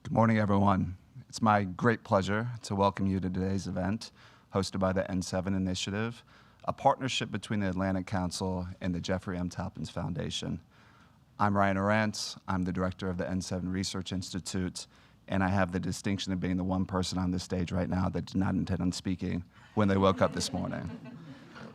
Good morning, everyone. It's my great pleasure to welcome you to today's event, hosted by the N7 Initiative, a partnership between the Atlantic Council and the Jeffrey M. Toppins Foundation. I'm Joni Ernst. I'm the director of the N7 Research Institute, and I have the distinction of being the one person on this stage right now that did not intend on speaking when they woke up this morning.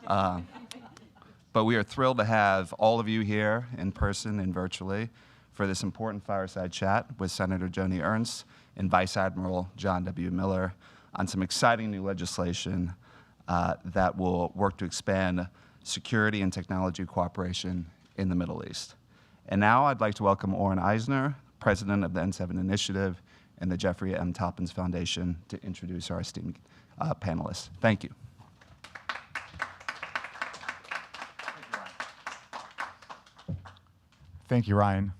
But we are thrilled to have all of you here in person and virtually for this important fireside chat with Senator Joni Ernst and Vice Admiral John W. Miller on some exciting new legislation that will work to expand security and technology cooperation in the Middle East. And now I'd like to welcome Oren Eisner, president of the N7 Initiative and the Jeffrey M. Toppins Foundation, to introduce our esteemed panelists. Thank you. Thank you, Ryan.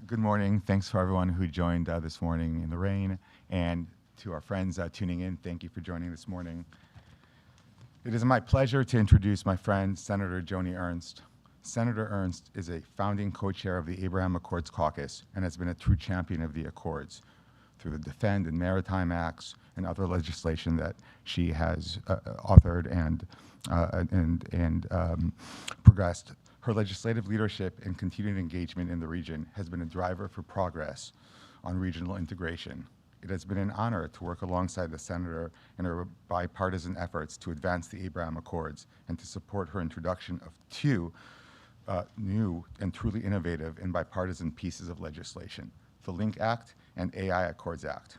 Good morning. Thanks for everyone who joined this morning in the rain. And to our friends tuning in, thank you for joining this morning. It is my pleasure to introduce my friend, Senator Joni Ernst. Senator Ernst is a founding co-chair of the Abraham Accords Caucus and has been a true champion of the Accords through the Defend and Maritime Acts and other legislation that she has authored and progressed. Her legislative leadership and continued engagement in the region has been a driver for progress on regional integration. It has been an honor to work alongside the Senator in her bipartisan efforts to advance the Abraham Accords and to support her introduction of two new and truly innovative and bipartisan pieces of legislation, the LINK Act and AI Accords Act.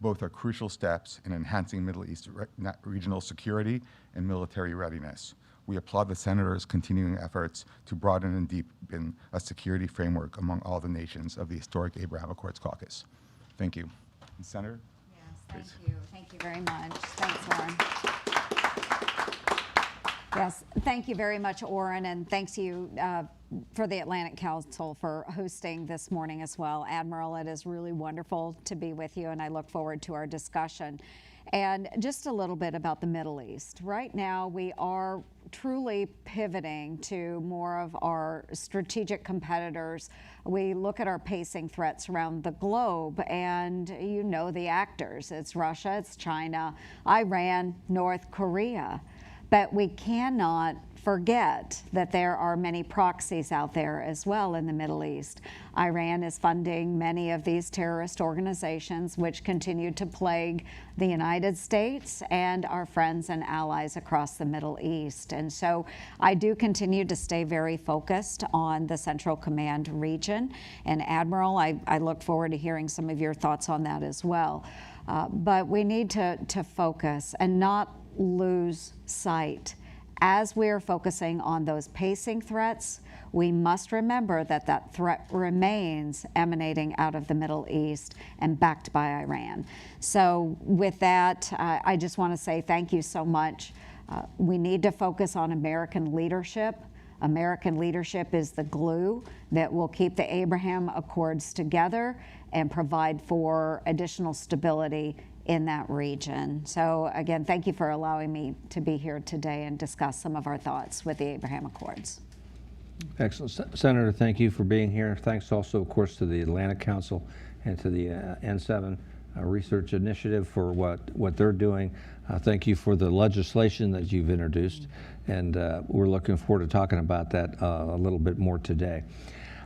Both are crucial steps in enhancing Middle East regional security and military readiness. We applaud the Senator's continuing efforts to broaden and deepen a security framework among all the nations of the historic Abraham Accords Caucus. Thank you. And Senator? Yes, thank you. Thank you very much. Thanks, Oren. Yes, thank you very much, Oren, and thanks you for the Atlantic Council for hosting this morning as well. Admiral, it is really wonderful to be with you, and I look forward to our discussion. And just a little bit about the Middle East. Right now, we are truly pivoting to more of our strategic competitors. We look at our pacing threats around the globe, and you know the actors. It's Russia, it's China, Iran, North Korea. But we cannot forget that there are many proxies out there as well in the Middle East. Iran is funding many of these terrorist organizations, which continue to plague the United States and our friends and allies across the Middle East. And so I do continue to stay very focused on the Central Command region. And Admiral, I look forward to hearing some of your thoughts on that as well. But we need to focus and not lose sight. As we're focusing on those pacing threats, we must remember that that threat remains emanating out of the Middle East and backed by Iran. So with that, I just want to say thank you so much. We need to focus on American leadership. American leadership is the glue that will keep the Abraham Accords together and provide for additional stability in that region. So again, thank you for allowing me to be here today and discuss some of our thoughts with the Abraham Accords. Excellent. Senator, thank you for being here. Thanks also, of course, to the Atlantic Council and to the N7 Research Initiative for what they're doing. Thank you for the legislation that you've introduced, and we're looking forward to talking about that a little bit more today.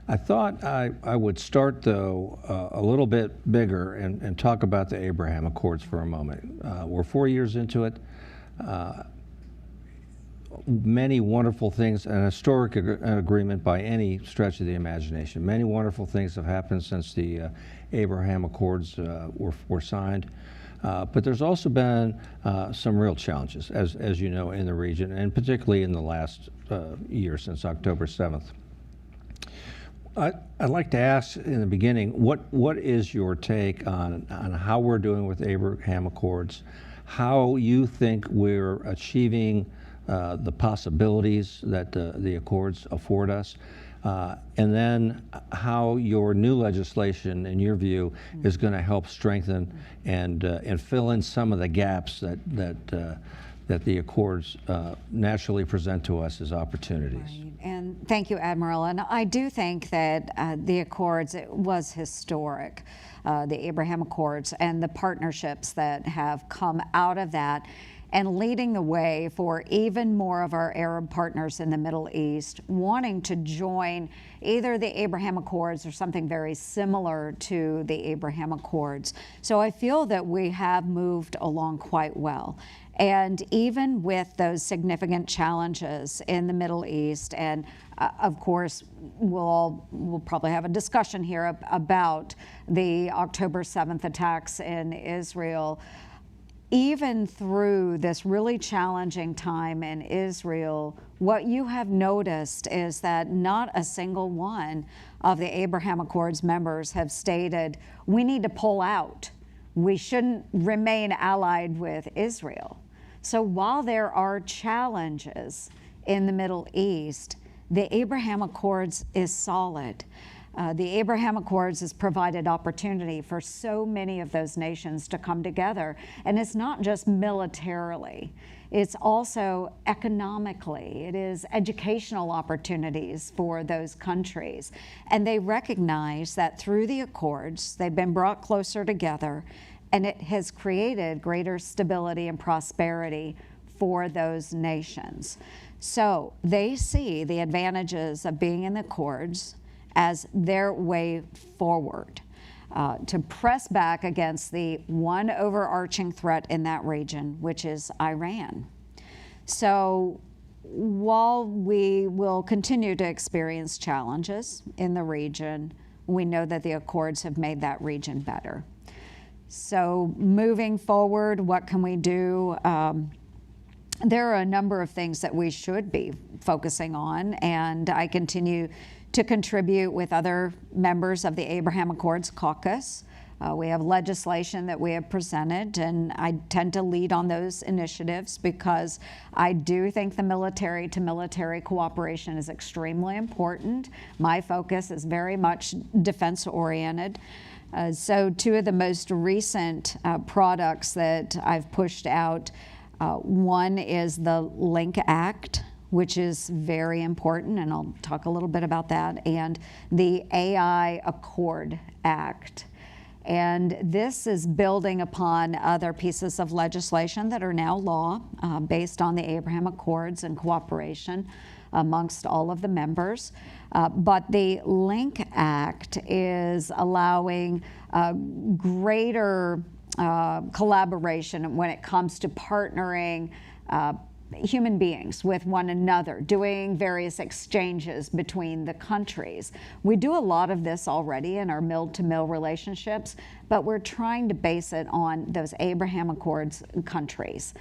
I thought I would start, though, a little bit bigger and talk about the Abraham Accords for a moment. We're 4 years into it. Many wonderful things, an historic agreement by any stretch of the imagination. Many wonderful things have happened since the Abraham Accords were signed. But there's also been some real challenges, as you know, in the region, and particularly in the last year since October 7th. I'd like to ask in the beginning, what is your take on how we're doing with Abraham Accords, how you think we're achieving the possibilities that the Accords afford us, and then how your new legislation, in your view, is going to help strengthen and fill in some of the gaps that that the Accords naturally present to us as opportunities. Right. And thank you, Admiral. And I do think that the Accords, it was historic, the Abraham Accords and the partnerships that have come out of that, and leading the way for even more of our Arab partners in the Middle East wanting to join either the Abraham Accords or something very similar to the Abraham Accords. So I feel that we have moved along quite well. And even with those significant challenges in the Middle East, and of course, we'll probably have a discussion here about the October 7th attacks in Israel. Even through this really challenging time in Israel, what you have noticed is that not a single one of the Abraham Accords members have stated, we need to pull out. We shouldn't remain allied with Israel. So while there are challenges in the Middle East, the Abraham Accords is solid. The Abraham Accords has provided opportunity for so many of those nations to come together. And it's not just militarily, it's also economically. It is educational opportunities for those countries. And they recognize that through the Accords, they've been brought closer together, and it has created greater stability and prosperity for those nations. So they see the advantages of being in the Accords as their way forward to press back against the one overarching threat in that region, which is Iran. So while we will continue to experience challenges in the region, we know that the Accords have made that region better. So moving forward, what can we do? There are a number of things that we should be focusing on, and I continue to contribute with other members of the Abraham Accords caucus. We have legislation that we have presented, and I tend to lead on those initiatives because I do think the military-to-military cooperation is extremely important. My focus is very much defense-oriented. So two of the most recent products that I've pushed out, one is the LINK Act, which is very important, and I'll talk a little bit about that, and the AI Accord Act. And this is building upon other pieces of legislation that are now law based on the Abraham Accords and cooperation amongst all of the members. But the LINK Act is allowing greater collaboration when it comes to partnering human beings with one another, doing various exchanges between the countries. We do a lot of this already in our mill-to-mill relationships, but we're trying to base it on those Abraham Accords countries.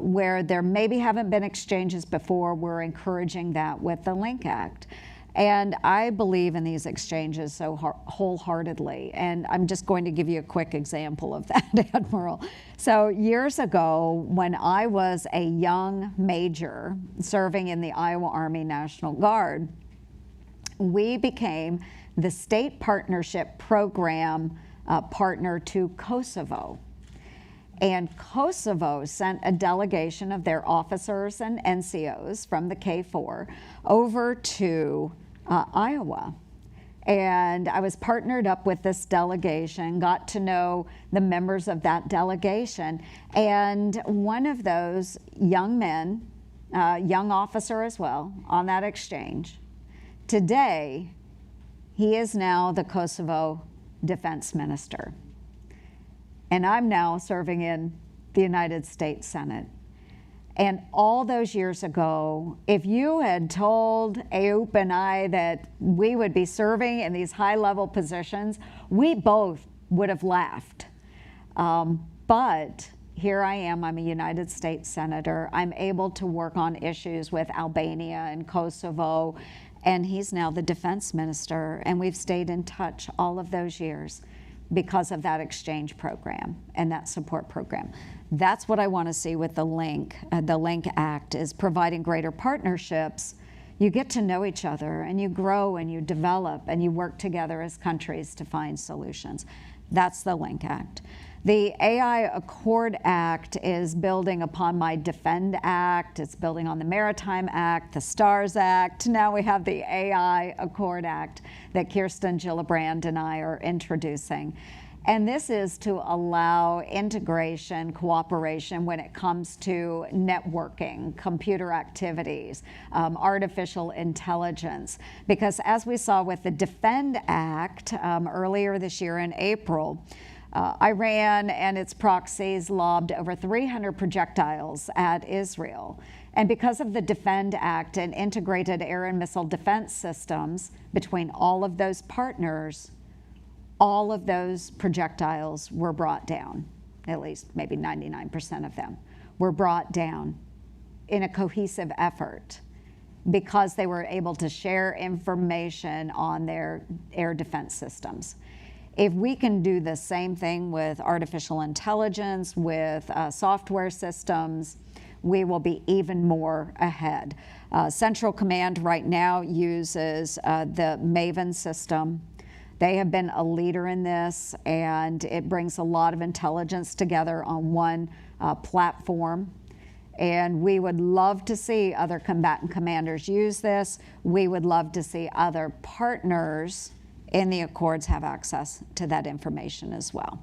Where there maybe haven't been exchanges before, we're encouraging that with the LINK Act. And I believe in these exchanges so wholeheartedly. And I'm just going to give you a quick example of that, Admiral. So years ago, when I was a young major serving in the Iowa Army National Guard, we became the state partnership program partner to Kosovo. And Kosovo sent a delegation of their officers and NCOs from the K4 over to Iowa. And I was partnered up with this delegation, got to know the members of that delegation. And one of those young men, young officer as well, on that exchange, today, he is now the Kosovo defense minister. And I'm now serving in the United States Senate. And all those years ago, if you had told Ayoub and I that we would be serving in these high-level positions, we both would have laughed. But here I am, I'm a United States Senator. I'm able to work on issues with Albania and Kosovo, and he's now the defense minister, and we've stayed in touch all of those years because of that exchange program and that support program. That's what I want to see with the LINK Act, is providing greater partnerships. You get to know each other, and you grow, and you develop, and you work together as countries to find solutions. That's the Link Act. The AI Accord Act is building upon my Defend Act. It's building on the Maritime Act, the STARS Act. Now we have the AI Accord Act that Kirsten Gillibrand and I are introducing. And this is to allow integration, cooperation when it comes to networking, computer activities, artificial intelligence. Because as we saw with the Defend Act earlier this year in April, Iran and its proxies lobbed over 300 projectiles at Israel. And because of the Defend Act and integrated air and missile defense systems between all of those partners, all of those projectiles were brought down, at least maybe 99% of them were brought down in a cohesive effort because they were able to share information on their air defense systems. If we can do the same thing with artificial intelligence, with software systems, we will be even more ahead. Central Command right now uses the Maven system. They have been a leader in this, and it brings a lot of intelligence together on one platform. And we would love to see other combatant commanders use this. We would love to see other partners in the Accords have access to that information as well.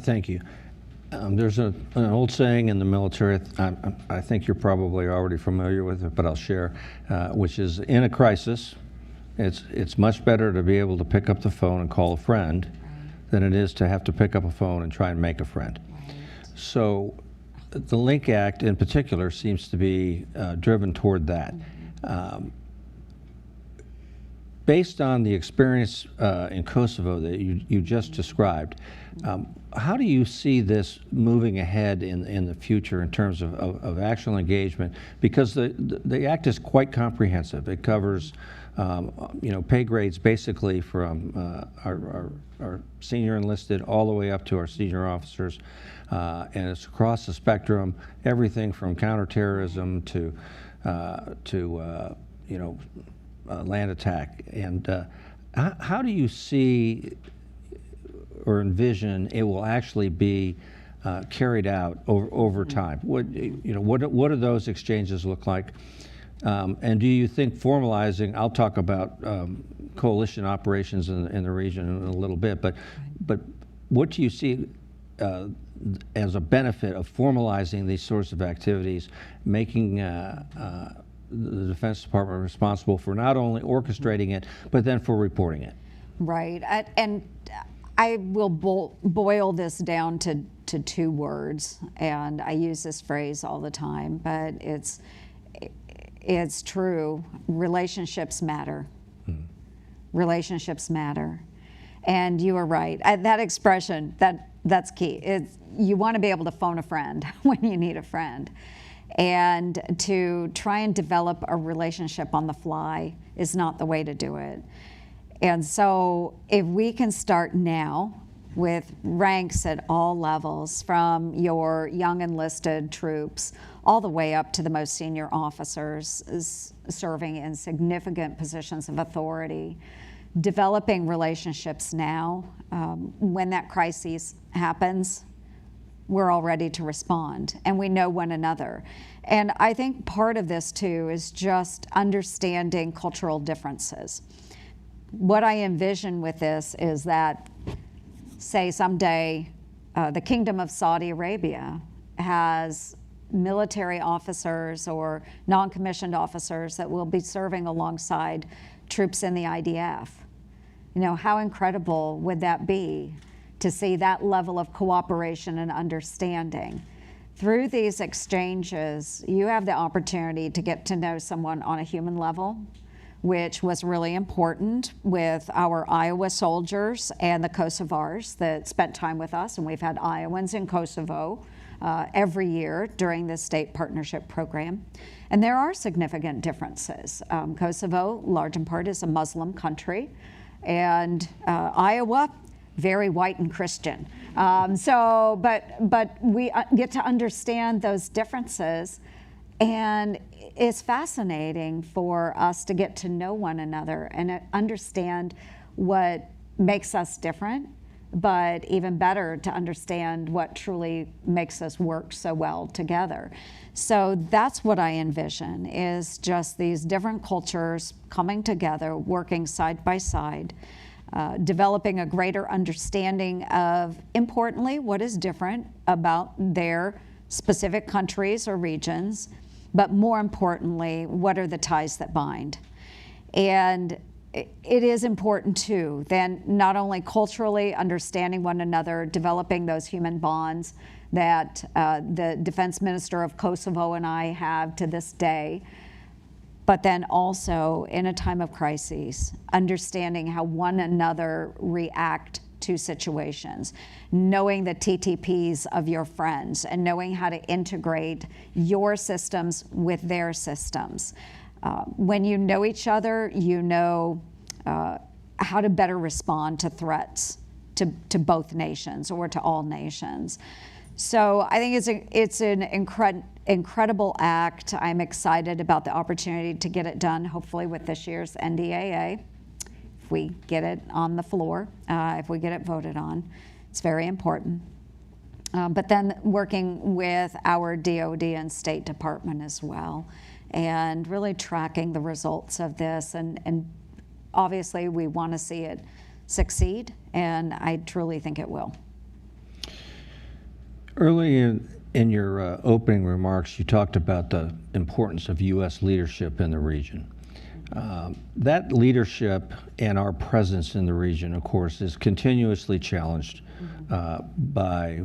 Thank you. There's an old saying in the military, I think you're probably already familiar with it, but I'll share, which is, in a crisis, it's much better to be able to pick up the phone and call a friend than it is to have to pick up a phone and try and make a friend. So the Link Act in particular seems to be driven toward that. Based on the experience in Kosovo that you just described, how do you see this moving ahead in the future in terms of actual engagement? Because the act is quite comprehensive. It covers pay grades basically from our senior enlisted all the way up to our senior officers, and it's across the spectrum, everything from counterterrorism to land attack. And how do you see or envision it will actually be carried out over time? What do those exchanges look like? And do you think formalizing, I'll talk about coalition operations in the region in a little bit, but what do you see as a benefit of formalizing these sorts of activities, making the Defense Department responsible for not only orchestrating it, but then for reporting it? Right, and I will boil this down to two words, and I use this phrase all the time, but it's true. Relationships matter. Relationships matter. And you are right. That expression, that's key. You want to be able to phone a friend when you need a friend. And to try and develop a relationship on the fly is not the way to do it. And so if we can start now with ranks at all levels, from your young enlisted troops all the way up to the most senior officers serving in significant positions of authority, developing relationships now, when that crisis happens, we're all ready to respond, and we know one another. And I think part of this too is just understanding cultural differences. What I envision with this is that, say someday, the Kingdom of Saudi Arabia has military officers or non-commissioned officers that will be serving alongside troops in the IDF. How incredible would that be to see that level of cooperation and understanding? Through these exchanges, you have the opportunity to get to know someone on a human level, which was really important with our Iowa soldiers and the Kosovars that spent time with us. And we've had Iowans in Kosovo every year during this state partnership program. And there are significant differences. Kosovo, large in part, is a Muslim country. And Iowa, very white and Christian. But we get to understand those differences, and it's fascinating for us to get to know one another and understand what makes us different, but even better to understand what truly makes us work so well together. So that's what I envision, is just these different cultures coming together, working side by side, developing a greater understanding of, importantly, what is different about their specific countries or regions, but more importantly, what are the ties that bind? And it is important too, then not only culturally understanding one another, developing those human bonds that the defense minister of Kosovo and I have to this day, but then also in a time of crises, understanding how one another react to situations, knowing the TTPs of your friends and knowing how to integrate your systems with their systems. When you know each other, you know how to better respond to threats to both nations or to all nations. So I think it's an incredible act. I'm excited about the opportunity to get it done, hopefully with this year's NDAA, if we get it on the floor, if we get it voted on. It's very important. But then working with our DOD and State Department as well, and really tracking the results of this. And obviously we want to see it succeed, and I truly think it will. Early in your opening remarks, you talked about the importance of U.S. leadership in the region. That leadership and our presence in the region, of course, is continuously challenged by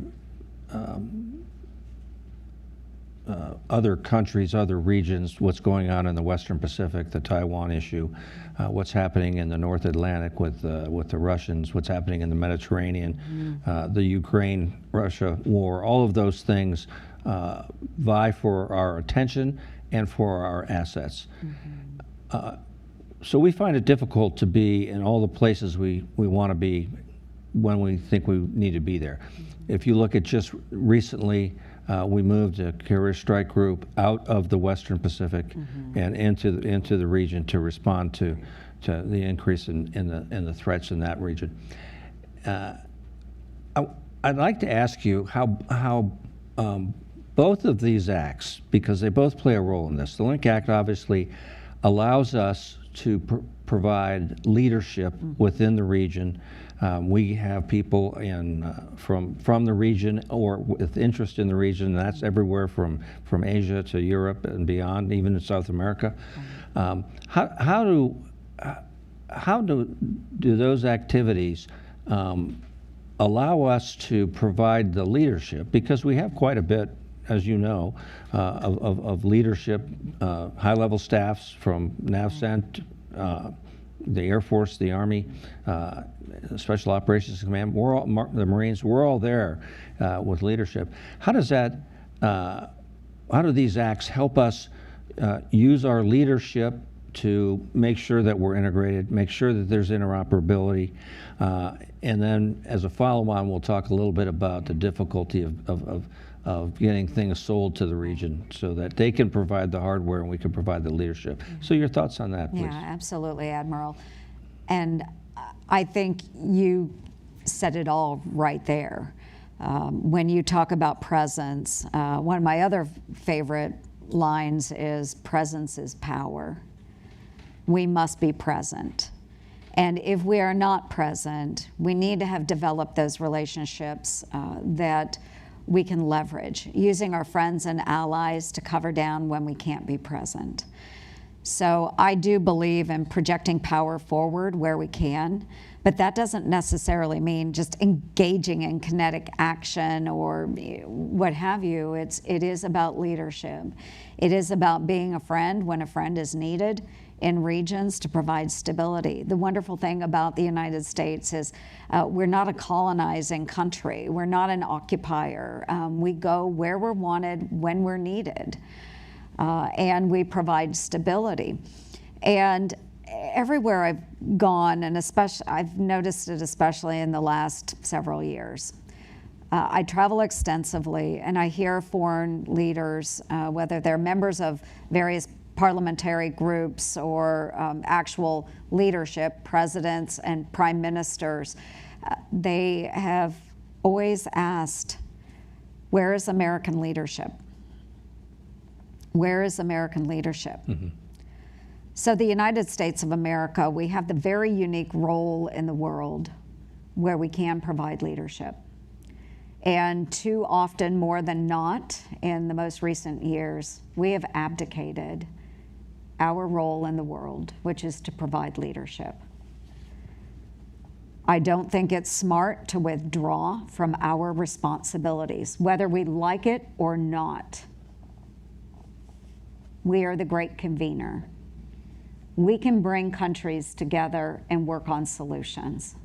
other countries, other regions, what's going on in the Western Pacific, the Taiwan issue, what's happening in the North Atlantic with the Russians, what's happening in the Mediterranean, the Ukraine-Russia war. All of those things vie for our attention and for our assets. So we find it difficult to be in all the places we want to be when we think we need to be there. If you look at just recently, we moved a carrier strike group out of the Western Pacific and into the region to respond to the increase in the threats in that region. I'd like to ask you how both of these acts, because they both play a role in this. The Link Act obviously allows us to provide leadership within the region. We have people from the region or with interest in the region, and that's everywhere from Asia to Europe and beyond, even in South America. How do those activities allow us to provide the leadership? Because we have quite a bit, as you know, of leadership, high-level staffs from NAVCENT, the Air Force, the Army, Special Operations Command, the Marines, we're all there with leadership. How does that, how do these acts help us use our leadership to make sure that we're integrated, make sure that there's interoperability, and then as a follow-on, we'll talk a little bit about the difficulty of getting things sold to the region so that they can provide the hardware and we can provide the leadership. So your thoughts on that, please. Yeah, absolutely, Admiral. And I think you said it all right there. When you talk about presence, one of my other favorite lines is presence is power. We must be present. And if we are not present, we need to have developed those relationships that we can leverage, using our friends and allies to cover down when we can't be present. So I do believe in projecting power forward where we can, but that doesn't necessarily mean just engaging in kinetic action or what have you. It is about leadership. It is about being a friend when a friend is needed in regions to provide stability. The wonderful thing about the United States is we're not a colonizing country. We're not an occupier. We go where we're wanted, when we're needed, and we provide stability. And everywhere I've gone, and especially I've noticed it especially in the last several years, I travel extensively and I hear foreign leaders, whether they're members of various parliamentary groups or actual leadership, presidents and prime ministers, they have always asked, where is American leadership? Where is American leadership? So the United States of America, we have the very unique role in the world where we can provide leadership. And too often, more than not, in the most recent years, we have abdicated our role in the world, which is to provide leadership. I don't think it's smart to withdraw from our responsibilities, whether we like it or not. We are the great convener. We can bring countries together and work on solutions.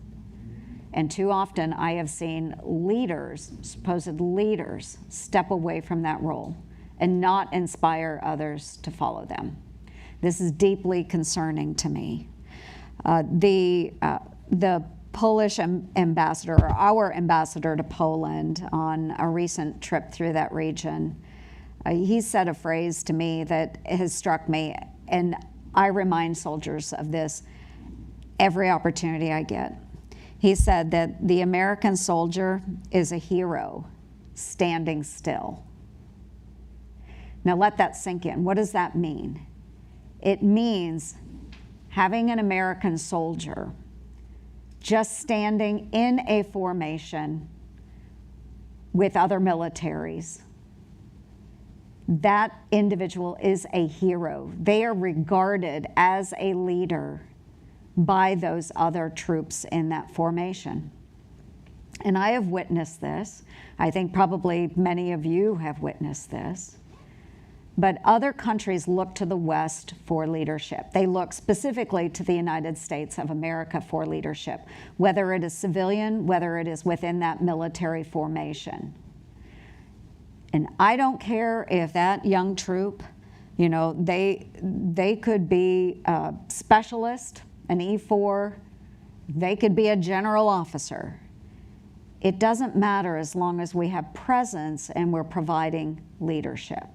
And too often I have seen leaders, supposed leaders, step away from that role and not inspire others to follow them. This is deeply concerning to me. The Polish ambassador, or our ambassador to Poland on a recent trip through that region, he said a phrase to me that has struck me, and I remind soldiers of this every opportunity I get. He said that the American soldier is a hero standing still. Now let that sink in. What does that mean? It means having an American soldier just standing in a formation with other militaries. That individual is a hero. They are regarded as a leader by those other troops in that formation. And I have witnessed this. I think probably many of you have witnessed this. But other countries look to the West for leadership. They look specifically to the United States of America for leadership, whether it is civilian, whether it is within that military formation. And I don't care if that young troop, you know, they could be a specialist, an E4, they could be a general officer. It doesn't matter as long as we have presence and we're providing leadership.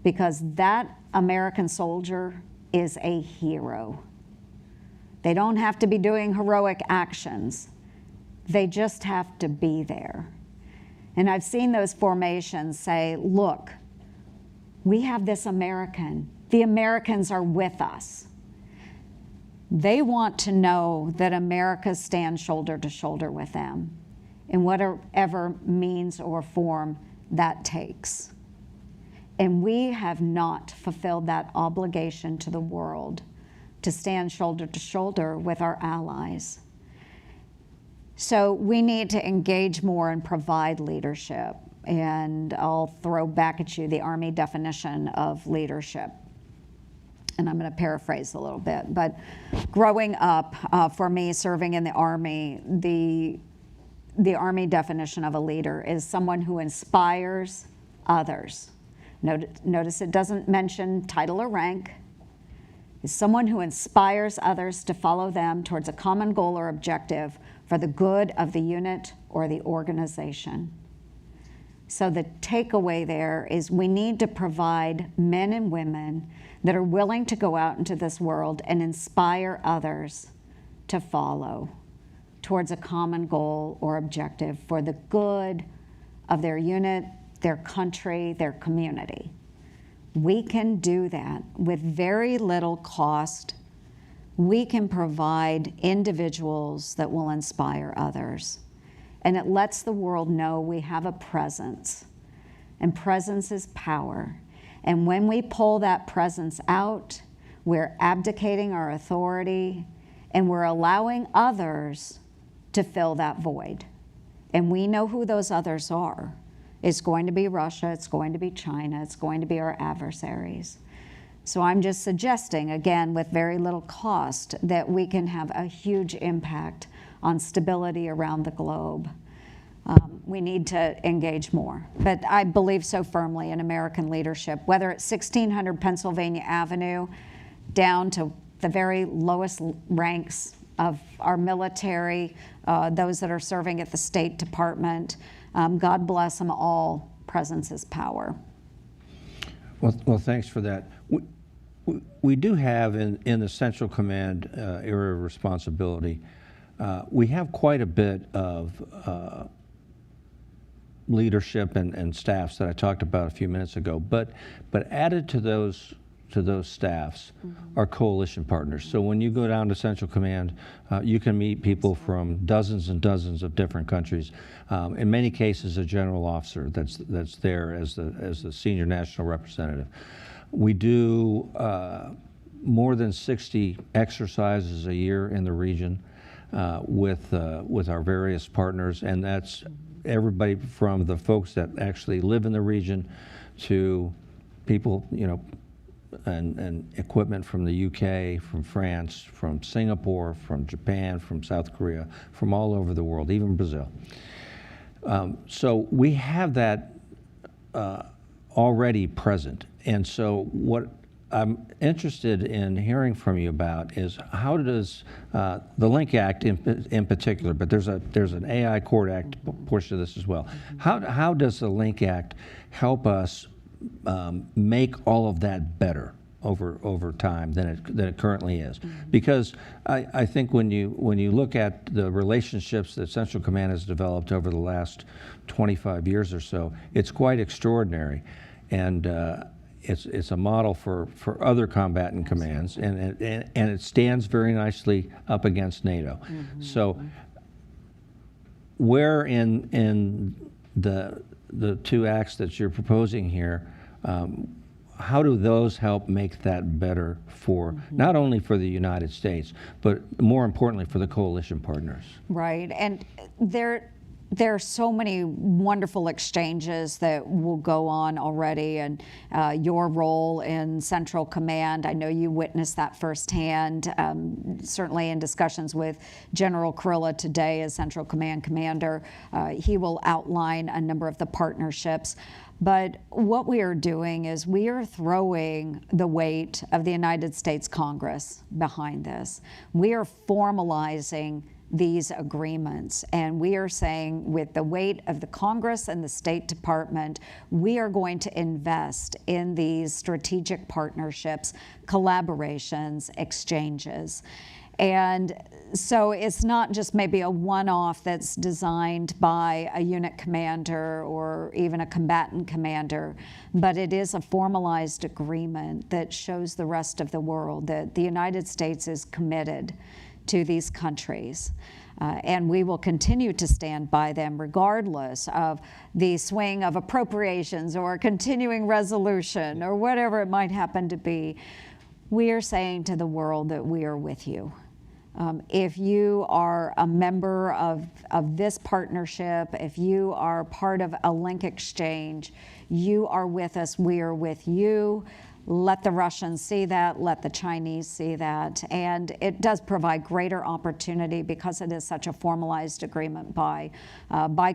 Because that American soldier is a hero. They don't have to be doing heroic actions. They just have to be there. And I've seen those formations say, look, we have this American. The Americans are with us. They want to know that America stands shoulder to shoulder with them in whatever means or form that takes. And we have not fulfilled that obligation to the world to stand shoulder to shoulder with our allies. So we need to engage more and provide leadership. And I'll throw back at you the Army definition of leadership. And I'm going to paraphrase a little bit. But growing up, for me, serving in the Army, the Army definition of a leader is someone who inspires others. Notice it doesn't mention title or rank. It's someone who inspires others to follow them towards a common goal or objective for the good of the unit or the organization. So the takeaway there is we need to provide men and women that are willing to go out into this world and inspire others to follow towards a common goal or objective for the good of their unit, their country, their community. We can do that with very little cost. We can provide individuals that will inspire others. And it lets the world know we have a presence. And presence is power. And when we pull that presence out, we're abdicating our authority and we're allowing others to fill that void. And we know who those others are. It's going to be Russia, it's going to be China, it's going to be our adversaries. So I'm just suggesting, again, with very little cost, that we can have a huge impact on stability around the globe. We need to engage more. But I believe so firmly in American leadership, whether it's 1600 Pennsylvania Avenue, down to the very lowest ranks of our military, those that are serving at the State Department. God bless them all. Presence is power. Well, thanks for that. We do have in the Central Command area of responsibility, we have quite a bit of leadership and staffs that I talked about a few minutes ago. But added to those staffs are coalition partners. So when you go down to Central Command, you can meet people from dozens and dozens of different countries. In many cases, a general officer that's there as the senior national representative. We do more than 60 exercises a year in the region with our various partners, and that's everybody from the folks that actually live in the region to people, and equipment from the UK, from France, from Singapore, from Japan, from South Korea, from all over the world, even Brazil. So we have that already present. And so what I'm interested in hearing from you about is how does the Link Act in particular, but there's an AI Court Act portion of this as well. How does the Link Act help us make all of that better over time than it currently is? Because I think when you look at the relationships that Central Command has developed over the last 25 years or so, it's quite extraordinary, and it's a model for other combatant commands, and it stands very nicely up against NATO. So where in the two acts that you're proposing here, how do those help make that better for not only for the United States, but more importantly for the coalition partners? Right, and there are so many wonderful exchanges that will go on already, and your role in Central Command, I know you witnessed that firsthand, certainly in discussions with General Kurilla today as Central Command Commander. He will outline a number of the partnerships. But what we are doing is we are throwing the weight of the United States Congress behind this. We are formalizing these agreements, and we are saying with the weight of the Congress and the State Department, we are going to invest in these strategic partnerships, collaborations, exchanges. And so it's not just maybe a one-off that's designed by a unit commander or even a combatant commander, but it is a formalized agreement that shows the rest of the world that the United States is committed to these countries. And we will continue to stand by them regardless of the swing of appropriations or continuing resolution or whatever it might happen to be. We are saying to the world that we are with you. If you are a member of this partnership, if you are part of a link exchange, you are with us, we are with you. Let the Russians see that, let the Chinese see that, and it does provide greater opportunity because it is such a formalized agreement by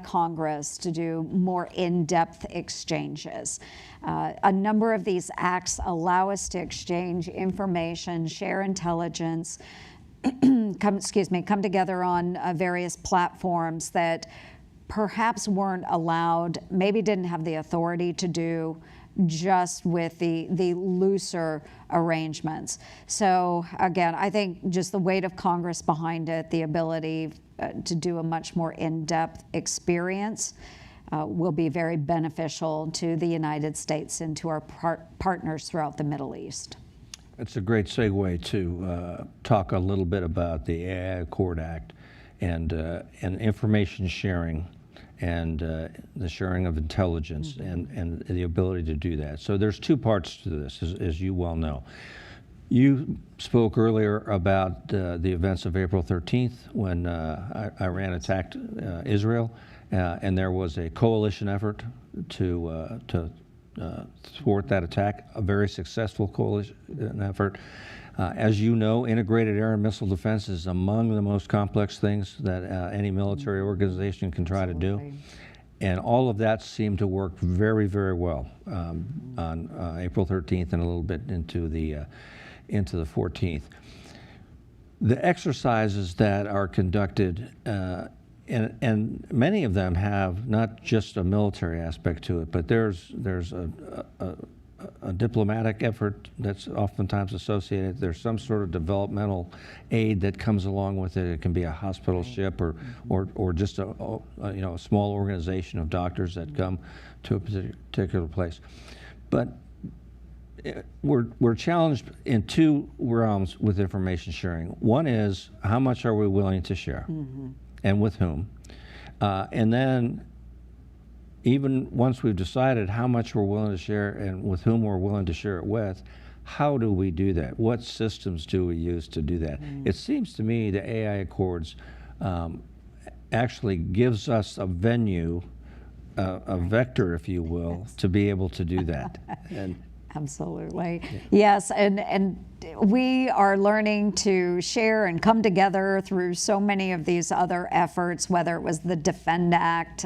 Congress to do more in-depth exchanges. A number of these acts allow us to exchange information, share intelligence, come together on various platforms that perhaps weren't allowed, maybe didn't have the authority to do just with the looser arrangements. So again, I think just the weight of Congress behind it, the ability to do a much more in-depth experience will be very beneficial to the United States and to our partners throughout the Middle East. It's a great segue to talk a little bit about the AI Accord Act and information sharing and the sharing of intelligence and the ability to do that. So there's two parts to this, as you well know. You spoke earlier about the events of April 13th when Iran attacked Israel, and there was a coalition effort to thwart that attack, a very successful coalition effort. As you know, integrated air and missile defense is among the most complex things that any military organization can try to do. And all of that seemed to work very, very well on April 13th and a little bit into the 14th. The exercises that are conducted, and many of them have not just a military aspect to it, but there's a diplomatic effort that's oftentimes associated. There's some sort of developmental aid that comes along with it. It can be a hospital ship or just a small organization of doctors that come to a particular place. But we're challenged in two realms with information sharing. One is, how much are we willing to share, and with whom? And then, even once we've decided how much we're willing to share and with whom we're willing to share it with, how do we do that? What systems do we use to do that? It seems to me the AI Accords actually gives us a venue, a vector, if you will, to be able to do that. And absolutely. Yes, and we are learning to share and come together through so many of these other efforts, whether it was the Defend Act,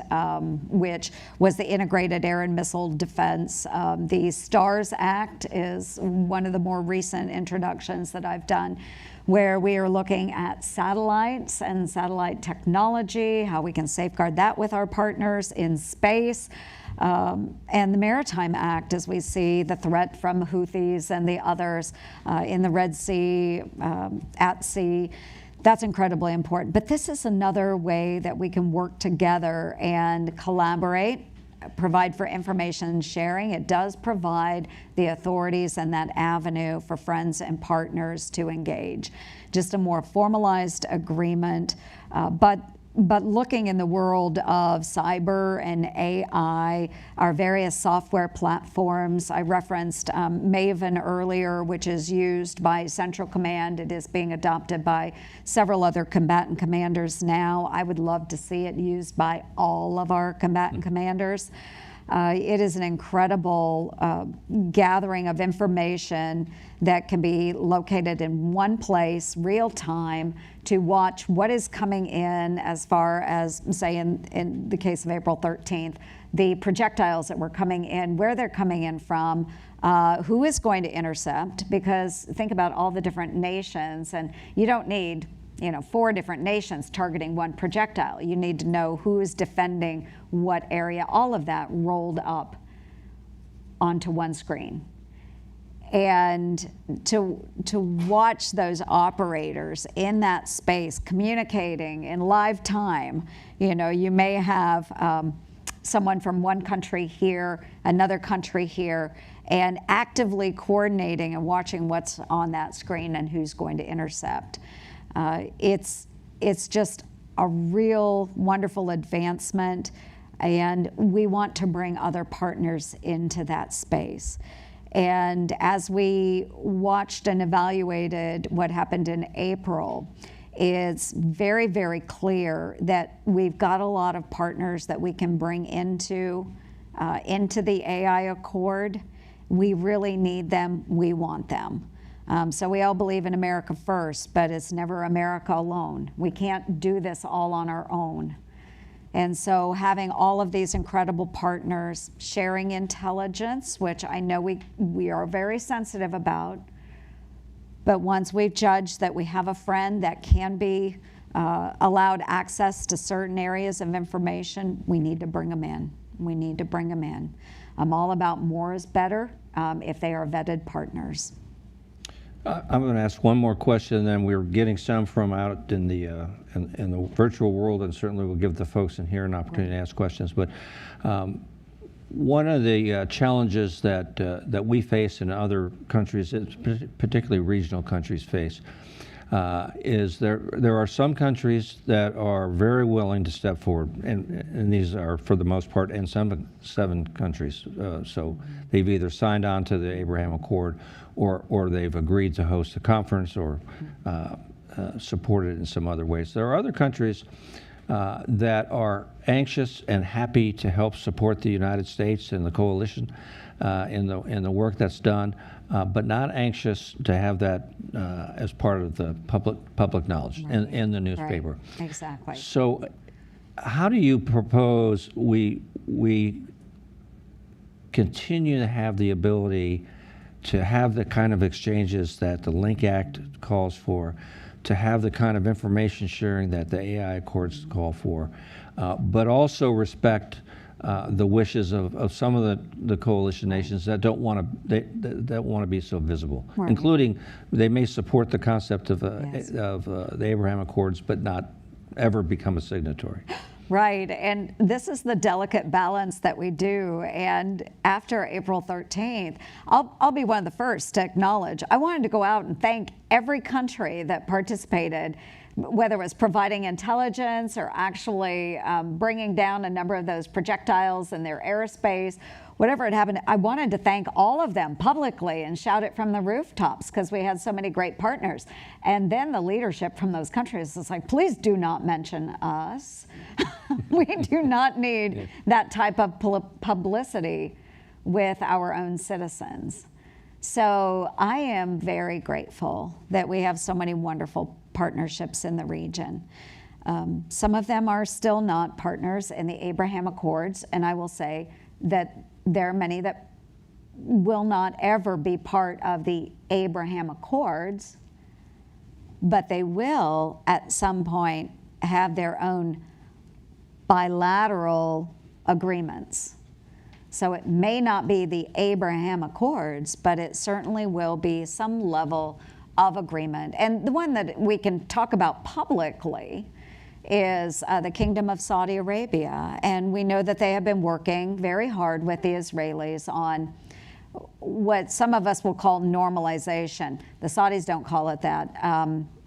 which was the Integrated Air and Missile Defense. The STARS Act is one of the more recent introductions that I've done, where we are looking at satellites and satellite technology, how we can safeguard that with our partners in space. And the Maritime Act, as we see the threat from Houthis and the others in the Red Sea, at sea. That's incredibly important. But this is another way that we can work together and collaborate, provide for information sharing. It does provide the authorities and that avenue for friends and partners to engage. Just a more formalized agreement, but looking in the world of cyber and AI, our various software platforms. I referenced Maven earlier, which is used by Central Command. It is being adopted by several other combatant commanders now. I would love to see it used by all of our combatant commanders. It is an incredible gathering of information that can be located in one place, real time, to watch what is coming in as far as, say, in the case of April 13th, the projectiles that were coming in, where they're coming in from, who is going to intercept, because think about all the different nations, and you don't need 4 different nations targeting one projectile. You need to know who is defending what area, all of that rolled up onto one screen. And to watch those operators in that space communicating in live time, you may have someone from one country here, another country here, and actively coordinating and watching what's on that screen and who's going to intercept. It's just a real wonderful advancement, and we want to bring other partners into that space. And as we watched and evaluated what happened in April, it's very, very clear that we've got a lot of partners that we can bring into the AI Accord. We really need them. We want them. So we all believe in America first, but it's never America alone. We can't do this all on our own. And so having all of these incredible partners sharing intelligence, which I know we are very sensitive about, but once we've judged that we have a friend that can be allowed access to certain areas of information, we need to bring them in. We need to bring them in. I'm all about more is better if they are vetted partners. I'm going to ask one more question, and then we're getting some from out in the virtual world, and certainly we'll give the folks in here an opportunity to ask questions. But one of the challenges that we face in other countries, particularly regional countries face, is there are some countries that are very willing to step forward, and these are for the most part N7 countries. So they've either signed on to the Abraham Accord or they've agreed to host a conference or support it in some other ways. There are other countries that are anxious and happy to help support the United States and the coalition in the work that's done, but not anxious to have that as part of the public knowledge in the newspaper. Right. Exactly. So, how do you propose we continue to have the ability to have the kind of exchanges that the Link Act calls for, to have the kind of information sharing that the AI Accords call for, but also respect the wishes of some of the coalition nations that don't want to be so visible, Right. including they may support the concept of Yes. the Abraham Accords, but not ever become a signatory. Right, and this is the delicate balance that we do. And after April 13th, I'll be one of the first to acknowledge, I wanted to go out and thank every country that participated, whether it was providing intelligence or actually bringing down a number of those projectiles in their airspace, whatever had happened. I wanted to thank all of them publicly and shout it from the rooftops because we had so many great partners. And then the leadership from those countries is like, please do not mention us. We do not need that type of publicity with our own citizens. So I am very grateful that we have so many wonderful partnerships in the region. Some of them are still not partners in the Abraham Accords, and I will say that there are many that will not ever be part of the Abraham Accords, but they will at some point have their own bilateral agreements. So it may not be the Abraham Accords, but it certainly will be some level of agreement. And the one that we can talk about publicly is the Kingdom of Saudi Arabia. And we know that they have been working very hard with the Israelis on what some of us will call normalization. The Saudis don't call it that,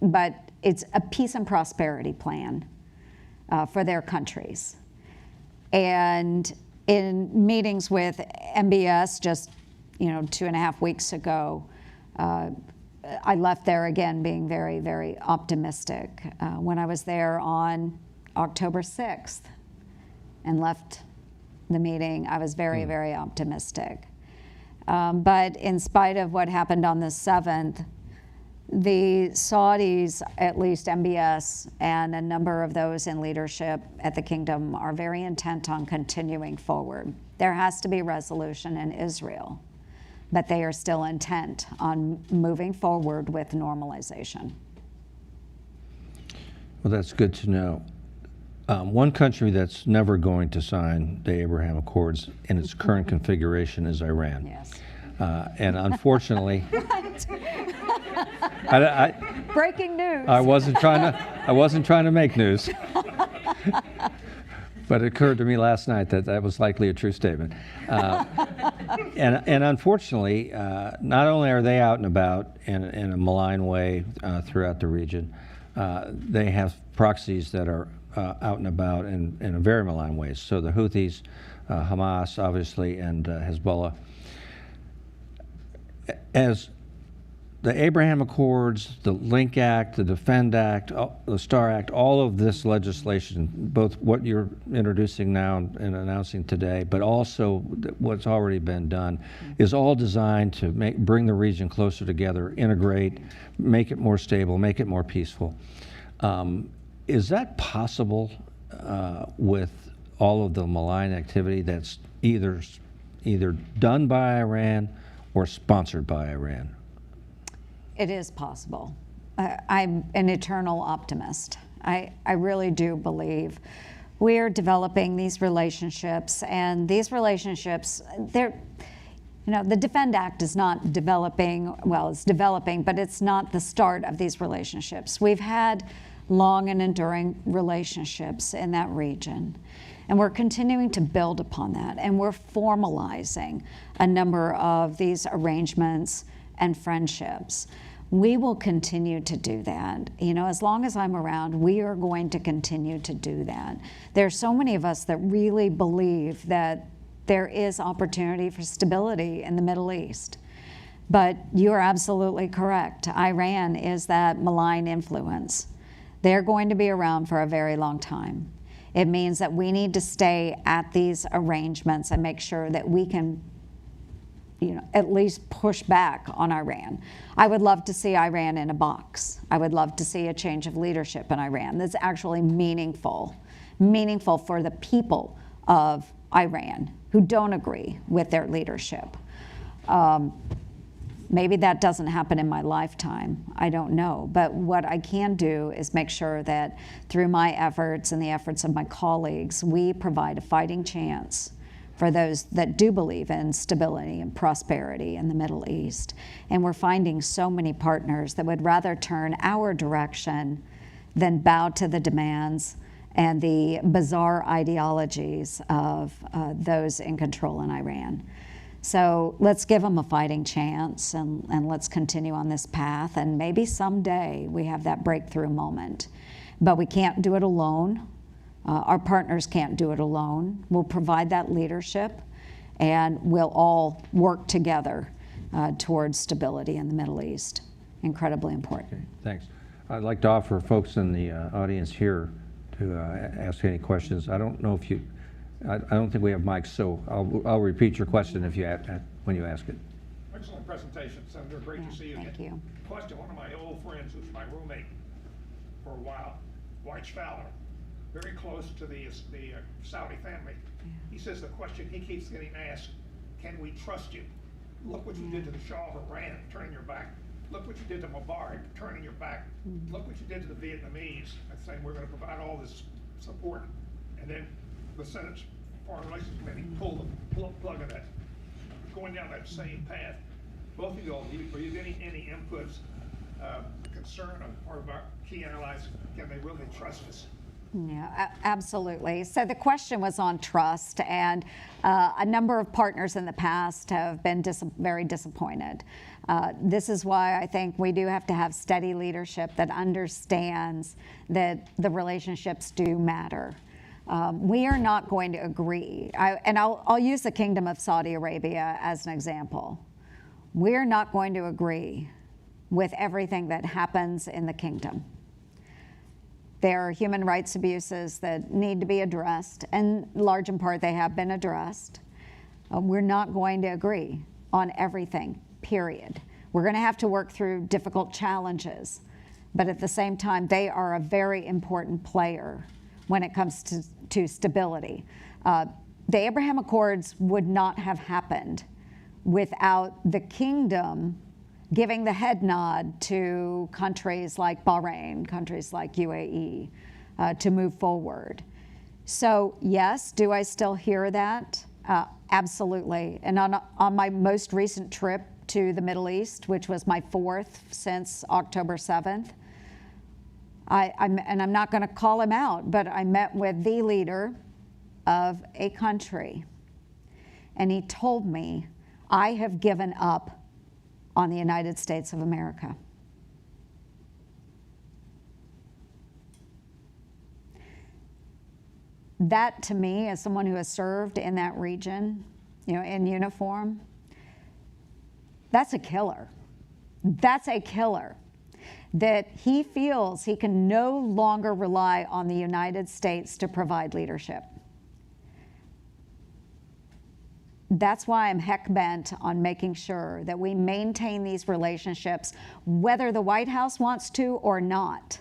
but it's a peace and prosperity plan for their countries. And in meetings with MBS just 2.5 weeks ago, I left there again being very, very optimistic. When I was there on October 6th and left the meeting, I was very, very optimistic. But in spite of what happened on the 7th, the Saudis, at least MBS, and a number of those in leadership at the kingdom are very intent on continuing forward. There has to be resolution in Israel, but they are still intent on moving forward with normalization. Well, that's good to know. One country that's never going to sign the Abraham Accords in its current configuration is Iran. Yes. And unfortunately, Breaking news. I wasn't trying to make news. But it occurred to me last night that was likely a true statement. And unfortunately, not only are they out and about in a malign way throughout the region, they have proxies that are out and about in a very malign ways. So the Houthis, Hamas, obviously, and Hezbollah. As the Abraham Accords, the Link Act, the Defend Act, the STAR Act, all of this legislation, both what you're introducing now and announcing today, but also what's already been done, is all designed to bring the region closer together, integrate, make it more stable, make it more peaceful. Is that possible with all of the malign activity that's either done by Iran or sponsored by Iran? It is possible. I'm an eternal optimist. I really do believe we're developing these relationships, and these relationships, the Defend Act is not developing, well, it's developing, but it's not the start of these relationships. We've had long and enduring relationships in that region, and we're continuing to build upon that, and we're formalizing a number of these arrangements and friendships. We will continue to do that. As long as I'm around, we are going to continue to do that. There are so many of us that really believe that there is opportunity for stability in the Middle East. But you're absolutely correct. Iran is that malign influence. They're going to be around for a very long time. It means that we need to stay at these arrangements and make sure that we can at least push back on Iran. I would love to see Iran in a box. I would love to see a change of leadership in Iran that's actually meaningful for the people of Iran who don't agree with their leadership. Maybe that doesn't happen in my lifetime. I don't know. But what I can do is make sure that through my efforts and the efforts of my colleagues, we provide a fighting chance for those that do believe in stability and prosperity in the Middle East. And we're finding so many partners that would rather turn our direction than bow to the demands and the bizarre ideologies of those in control in Iran. So let's give them a fighting chance, and let's continue on this path, and maybe someday we have that breakthrough moment. But we can't do it alone. Our partners can't do it alone. We'll provide that leadership, and we'll all work together towards stability in the Middle East. Incredibly important. Okay, thanks. I'd like to offer folks in the audience here to ask any questions. I don't know if you, I don't think we have mics, so I'll repeat your question if you when you ask it. Excellent presentation, Senator. Great to see you again. Thank you. Question, one of my old friends who's my roommate for a while, White Fowler, very close to the Saudi family. He says the question he keeps getting asked, can we trust you? Look what you did to the Shah of Iran, turning your back. Look what you did to Mubarak, turning your back. Look what you did to the Vietnamese, saying we're going to provide all this support. And then the Senate's Foreign Relations Committee pulled the plug on that, going down that same path. Both of you all, are you getting any inputs, concern on the part of our key allies? Can they really trust us? Yeah, absolutely. So the question was on trust, and a number of partners in the past have been very disappointed. This is why I think we do have to have steady leadership that understands that the relationships do matter. We are not going to agree, and I'll use the Kingdom of Saudi Arabia as an example. We're not going to agree with everything that happens in the kingdom. There are human rights abuses that need to be addressed, and large in part they have been addressed. We're not going to agree on everything, period. We're going to have to work through difficult challenges, but at the same time, they are a very important player when it comes to stability. The Abraham Accords would not have happened without the kingdom giving the head nod to countries like Bahrain, countries like UAE, to move forward. So yes, do I still hear that? Absolutely. And on my most recent trip to the Middle East, which was my 4th since October 7th, and I'm not going to call him out, but I met with the leader of a country, and he told me, I have given up on the United States of America. That, to me, as someone who has served in that region, in uniform, that's a killer. That's a killer. That he feels he can no longer rely on the United States to provide leadership. That's why I'm heck bent on making sure that we maintain these relationships, whether the White House wants to or not.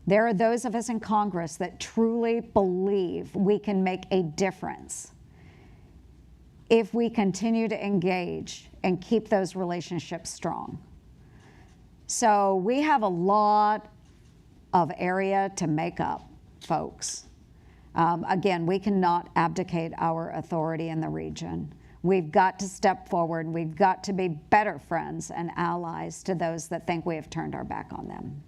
There are those of us in Congress that truly believe we can make a difference if we continue to engage and keep those relationships strong. So we have a lot of area to make up, folks. Again, we cannot abdicate our authority in the region. We've got to step forward. We've got to be better friends and allies to those that think we have turned our back on them.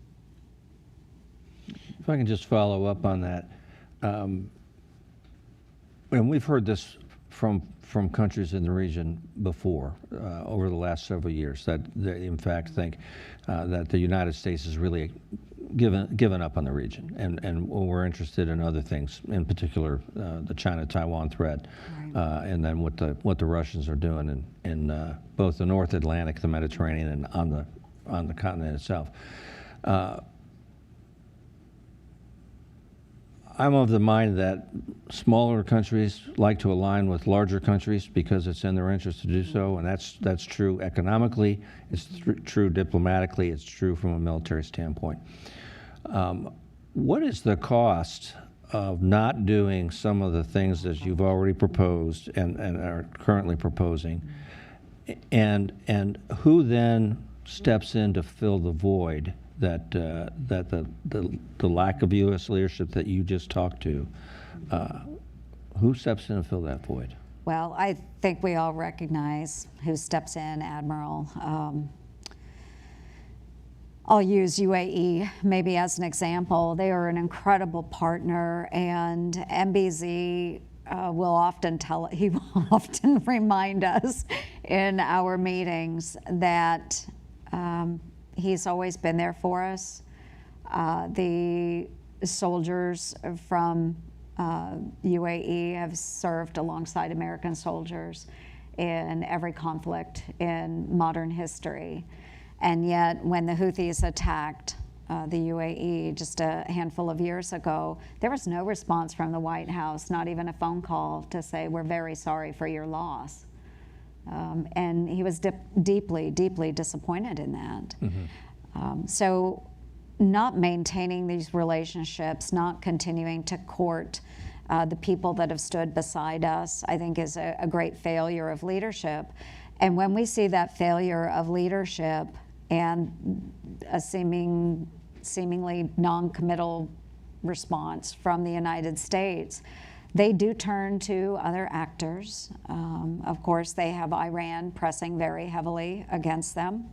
If I can just follow up on that. And we've heard this from countries in the region before, over the last several years, that they in fact think that the United States has really given up on the region, and we're interested in other things, in particular the China-Taiwan threat, right. And then what the Russians are doing in both the North Atlantic, the Mediterranean, and on the continent itself. I'm of the mind that smaller countries like to align with larger countries because it's in their interest to do so, and that's true economically, it's true diplomatically, it's true from a military standpoint. What is the cost of not doing some of the things that you've already proposed and are currently proposing And who then steps in to fill the void that the lack of U.S. leadership that you just talked to? Who steps in to fill that void? Well, I think we all recognize who steps in, Admiral. I'll use UAE maybe as an example. They are an incredible partner, and MBZ will often he will often remind us in our meetings that he's always been there for us. The soldiers from UAE have served alongside American soldiers in every conflict in modern history. And yet, when the Houthis attacked the UAE just a handful of years ago, there was no response from the White House, not even a phone call to say, we're very sorry for your loss. And he was deeply, deeply disappointed in that. Mm-hmm. So not maintaining these relationships, not continuing to court the people that have stood beside us, I think is a great failure of leadership. And when we see that failure of leadership and a seemingly non-committal response from the United States, they do turn to other actors. Of course, they have Iran pressing very heavily against them.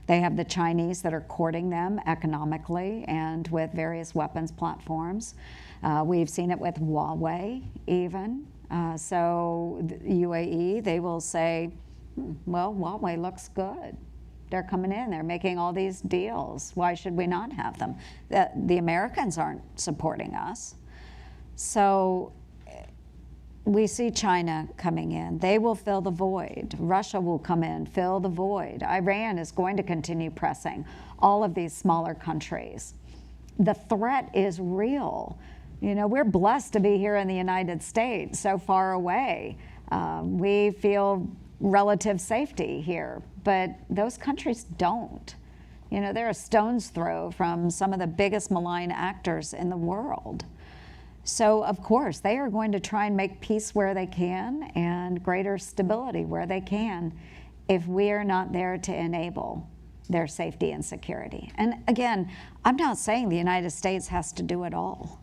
They have the Chinese that are courting them economically and with various weapons platforms. We've seen it with Huawei even. So the UAE, they will say, well, Huawei looks good. They're coming in, they're making all these deals. Why should we not have them? The Americans aren't supporting us. So we see China coming in. They will fill the void. Russia will come in, fill the void. Iran is going to continue pressing all of these smaller countries. The threat is real. You know, we're blessed to be here in the United States, so far away. We feel relative safety here, but those countries don't. You know, they're a stone's throw from some of the biggest malign actors in the world. So, of course, they are going to try and make peace where they can and greater stability where they can if we are not there to enable their safety and security. And again, I'm not saying the United States has to do it all,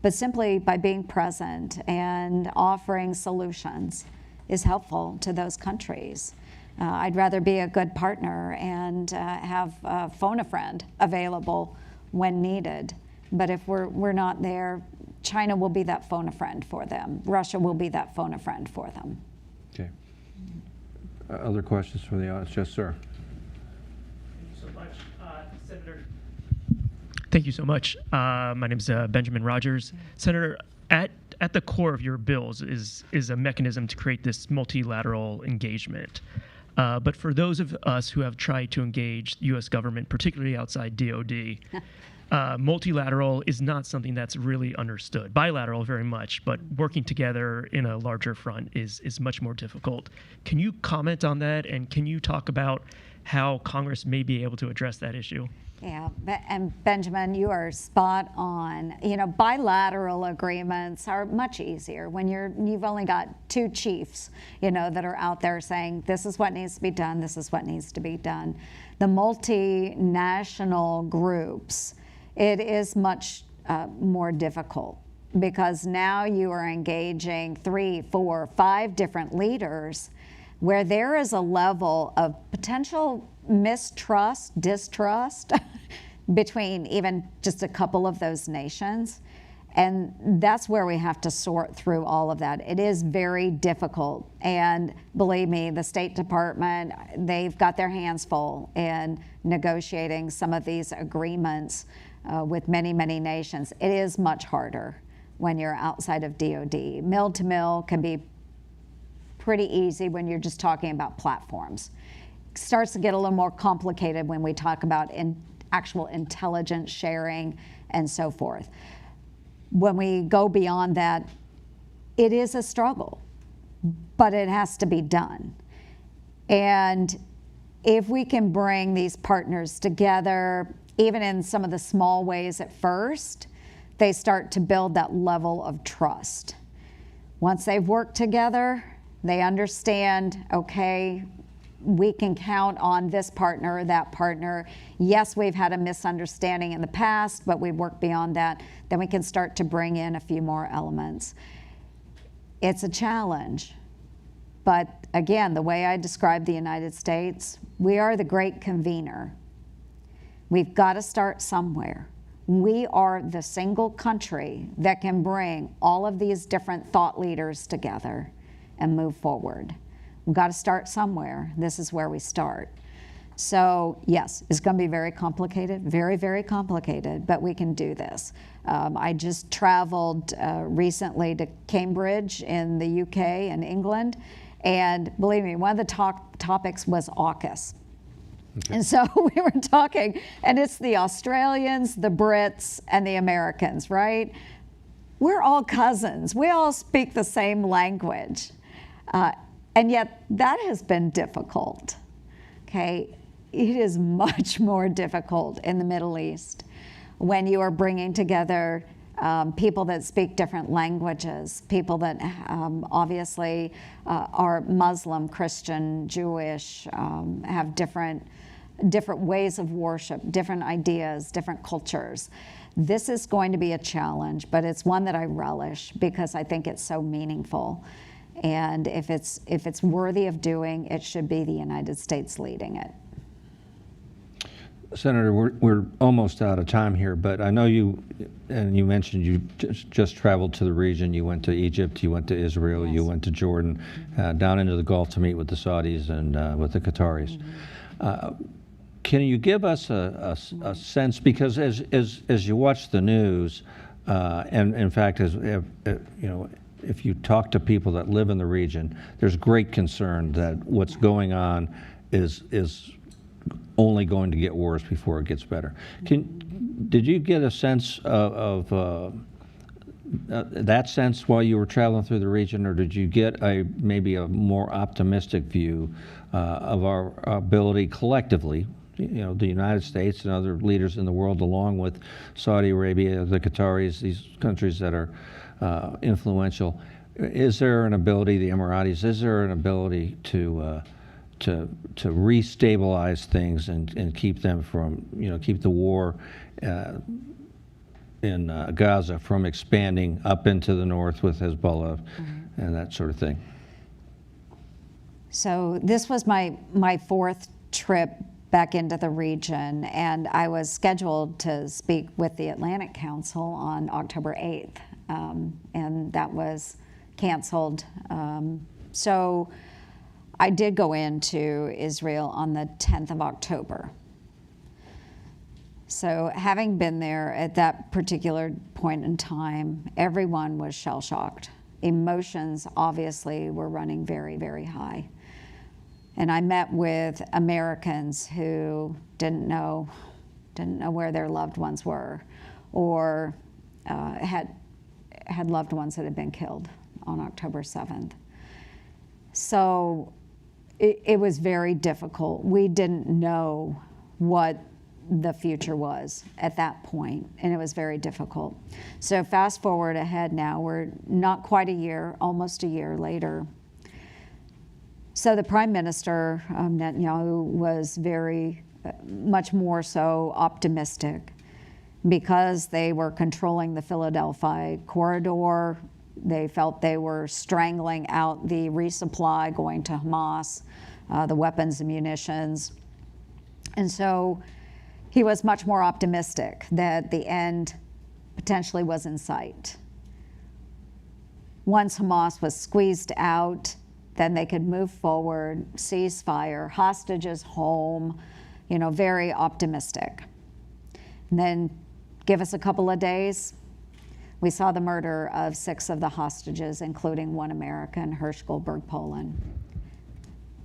but simply by being present and offering solutions is helpful to those countries. I'd rather be a good partner and have phone a friend available when needed. But if we're not there, China will be that phone a friend for them. Russia will be that phone a friend for them. Okay. Other questions from the audience? Yes, sir. Thank you so much, Senator. Thank you so much. My name is Benjamin Rogers. Senator, at the core of your bills is a mechanism to create this multilateral engagement. But for those of us who have tried to engage the U.S. government, particularly outside DOD, multilateral is not something that's really understood. Bilateral, very much, but working together in a larger front is much more difficult. Can you comment on that, and can you talk about how Congress may be able to address that issue? Yeah, and Benjamin, you are spot on. You know, bilateral agreements are much easier when you've only got two chiefs, you know, that are out there saying this is what needs to be done, this is what needs to be done. The multinational groups, it is much more difficult because now you are engaging 3, 4, 5 different leaders where there is a level of potential mistrust, distrust between even just a couple of those nations. And that's where we have to sort through all of that. It is very difficult. And believe me, the State Department, they've got their hands full in negotiating some of these agreements with many, many nations. It is much harder when you're outside of DOD. Mill to mill can be pretty easy when you're just talking about platforms. It starts to get a little more complicated when we talk about actual intelligence sharing and so forth. When we go beyond that, it is a struggle, but it has to be done. And if we can bring these partners together, even in some of the small ways at first, they start to build that level of trust. Once they've worked together, they understand, okay, we can count on this partner or that partner. Yes, we've had a misunderstanding in the past, but we've worked beyond that. Then we can start to bring in a few more elements. It's a challenge. But again, the way I describe the United States, we are the great convener. We've got to start somewhere. We are the single country that can bring all of these different thought leaders together and move forward. We've got to start somewhere. This is where we start. So yes, it's going to be very complicated, very, very complicated, but we can do this. I just traveled recently to Cambridge in the UK and England, and believe me, one of the topics was AUKUS. Okay. And so we were talking, and it's the Australians, the Brits, and the Americans, right? We're all cousins. We all speak the same language. And yet that has been difficult, okay? It is much more difficult in the Middle East when you are bringing together people that speak different languages, people that obviously are Muslim, Christian, Jewish, have different ways of worship, different ideas, different cultures. This is going to be a challenge, but it's one that I relish because I think it's so meaningful. And if it's worthy of doing, it should be the United States leading it. Senator, we're almost out of time here, but I know you mentioned you just traveled to the region. You went to Egypt, you went to Israel, yes. You went to Jordan, down into the Gulf to meet with the Saudis and with the Qataris. Mm-hmm. Can you give us a sense, because as you watch the news, and in fact, as you know, if you talk to people that live in the region, there's great concern that what's going on is only going to get worse before it gets better. Did you get a sense of that sense while you were traveling through the region, or did you get maybe a more optimistic view of our ability collectively, you know, the United States and other leaders in the world, along with Saudi Arabia, the Qataris, these countries that are influential? Is there an ability, the Emiratis, is there an ability to restabilize things and keep them from, you know, keep the war in Gaza from expanding up into the north with Hezbollah mm-hmm. and that sort of thing? So this was my fourth trip back into the region, and I was scheduled to speak with the Atlantic Council on October 8th, and that was canceled. So I did go into Israel on the 10th of October. So having been there at that particular point in time, everyone was shell-shocked. Emotions obviously were running very, very high. And I met with Americans who didn't know where their loved ones were, or had loved ones that had been killed on October 7th. So it was very difficult. We didn't know what the future was at that point, and it was very difficult. So fast forward ahead now, we're not quite a year, almost a year later. So the Prime Minister, Netanyahu, was very much more so optimistic because they were controlling the Philadelphia corridor. They felt they were strangling out the resupply going to Hamas, the weapons and munitions. And so he was much more optimistic that the end potentially was in sight. Once Hamas was squeezed out, then they could move forward, ceasefire, hostages home, you know, very optimistic. And then give us a couple of days, we saw the murder of 6 of the hostages, including one American, Hirschgoldberg, Poland.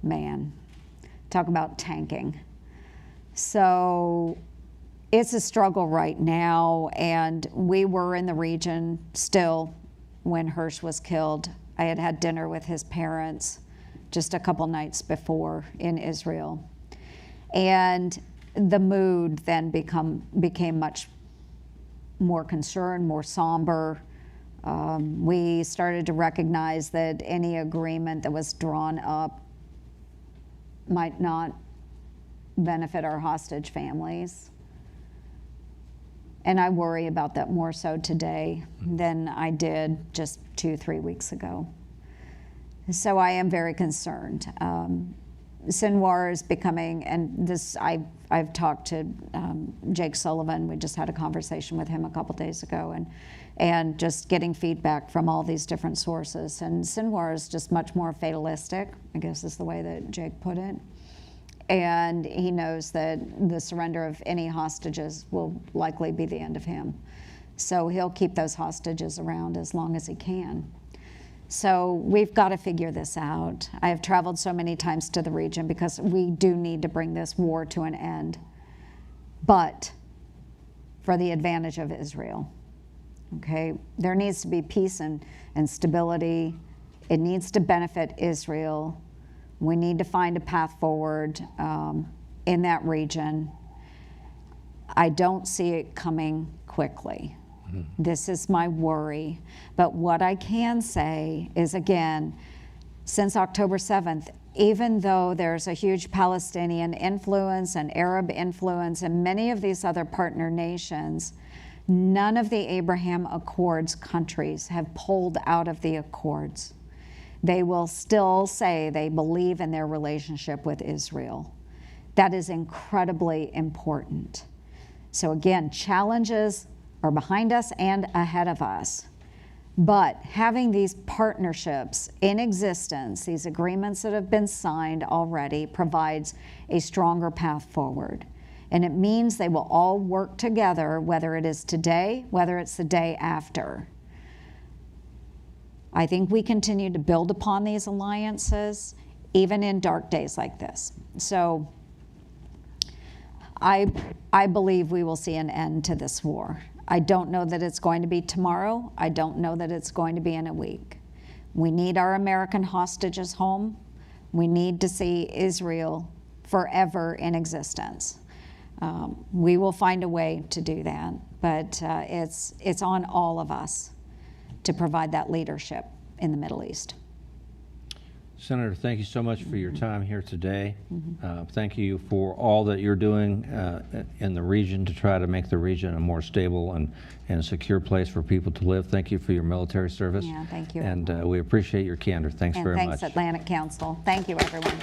Man, talk about tanking. So it's a struggle right now, and we were in the region still when Hirsch was killed. I had had dinner with his parents just a couple nights before in Israel. And the mood then became much more concerned, more somber. We started to recognize that any agreement that was drawn up might not benefit our hostage families. And I worry about that more so today than I did just 2-3 weeks ago. So I am very concerned. Sinwar is becoming, and this I've talked to Jake Sullivan. We just had a conversation with him a couple days ago, and just getting feedback from all these different sources. And Sinwar is just much more fatalistic, I guess is the way that Jake put it. And he knows that the surrender of any hostages will likely be the end of him. So he'll keep those hostages around as long as he can. So we've got to figure this out. I have traveled so many times to the region because we do need to bring this war to an end, but for the advantage of Israel. Okay, there needs to be peace and stability. It needs to benefit Israel. We need to find a path forward in that region. I don't see it coming quickly. This is my worry. But what I can say is, again, since October 7th, even though there's a huge Palestinian influence and Arab influence and many of these other partner nations, none of the Abraham Accords countries have pulled out of the Accords. They will still say they believe in their relationship with Israel. That is incredibly important. So again, challenges are behind us and ahead of us. But having these partnerships in existence, these agreements that have been signed already, provides a stronger path forward. And it means they will all work together, whether it is today, whether it's the day after. I think we continue to build upon these alliances, even in dark days like this. So I believe we will see an end to this war. I don't know that it's going to be tomorrow. I don't know that it's going to be in a week. We need our American hostages home. We need to see Israel forever in existence. We will find a way to do that, but it's on all of us to provide that leadership in the Middle East. Senator, thank you so much for your time here today. Thank you for all that you're doing in the region to try to make the region a more stable and secure place for people to live. Thank you for your military service. Yeah, thank you. And we appreciate your candor. Thanks very much. Thanks, Atlantic Council. Thank you, everyone.